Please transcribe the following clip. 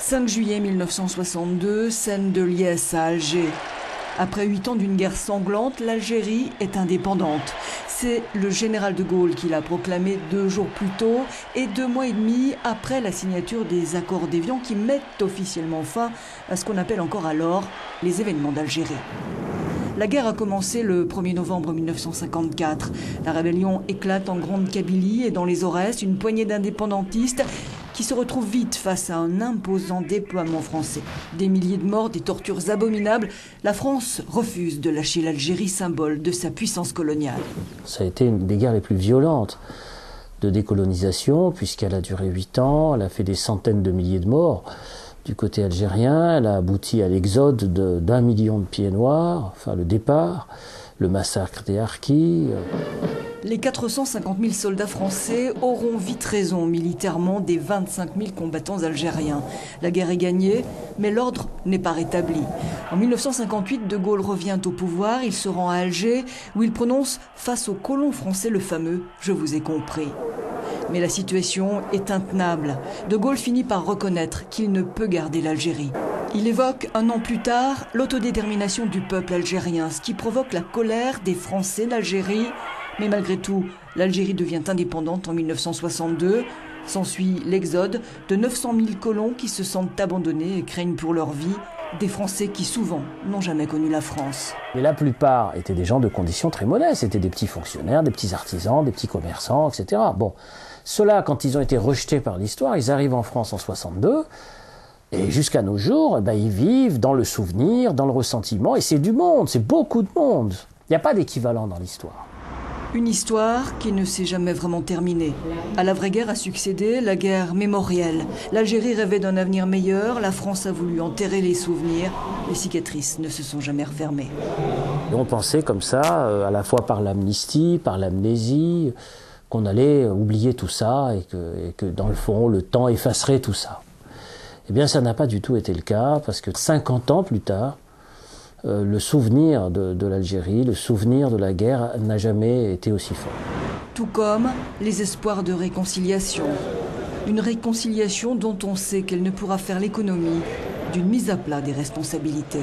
5 juillet 1962, scène de liesse à Alger. Après 8 ans d'une guerre sanglante, l'Algérie est indépendante. C'est le général de Gaulle qui l'a proclamé 2 jours plus tôt et 2 mois et demi après la signature des accords d'Évian qui mettent officiellement fin à ce qu'on appelle encore alors les événements d'Algérie. La guerre a commencé le 1er novembre 1954. La rébellion éclate en Grande Kabylie et dans les Aurès, une poignée d'indépendantistes qui se retrouvent vite face à un imposant déploiement français. Des milliers de morts, des tortures abominables. La France refuse de lâcher l'Algérie, symbole de sa puissance coloniale. Ça a été une des guerres les plus violentes de décolonisation, puisqu'elle a duré 8 ans, elle a fait des centaines de milliers de morts. Du côté algérien, elle a abouti à l'exode d'1 million de pieds noirs, enfin le départ, le massacre des harkis. Les 450 000 soldats français auront vite raison militairement des 25 000 combattants algériens. La guerre est gagnée, mais l'ordre n'est pas rétabli. En 1958, De Gaulle revient au pouvoir, il se rend à Alger, où il prononce face aux colons français le fameux « Je vous ai compris ». Mais la situation est intenable. De Gaulle finit par reconnaître qu'il ne peut garder l'Algérie. Il évoque 1 an plus tard l'autodétermination du peuple algérien, ce qui provoque la colère des Français d'Algérie. Mais malgré tout, l'Algérie devient indépendante en 1962. S'ensuit l'exode de 900 000 colons qui se sentent abandonnés et craignent pour leur vie. Des Français qui souvent n'ont jamais connu la France. Mais la plupart étaient des gens de conditions très modestes. C'était des petits fonctionnaires, des petits artisans, des petits commerçants, etc. Bon, ceux-là, quand ils ont été rejetés par l'histoire, ils arrivent en France en 62. Et jusqu'à nos jours, ils vivent dans le souvenir, dans le ressentiment. Et c'est du monde, c'est beaucoup de monde. Il n'y a pas d'équivalent dans l'histoire. Une histoire qui ne s'est jamais vraiment terminée. À la vraie guerre a succédé la guerre mémorielle. L'Algérie rêvait d'un avenir meilleur, la France a voulu enterrer les souvenirs. Les cicatrices ne se sont jamais refermées. Et on pensait comme ça, à la fois par l'amnistie, par l'amnésie, qu'on allait oublier tout ça et que dans le fond, le temps effacerait tout ça. Eh bien, ça n'a pas du tout été le cas, parce que 50 ans plus tard, le souvenir de l'Algérie, le souvenir de la guerre n'a jamais été aussi fort. Tout comme les espoirs de réconciliation. Une réconciliation dont on sait qu'elle ne pourra faire l'économie d'une mise à plat des responsabilités.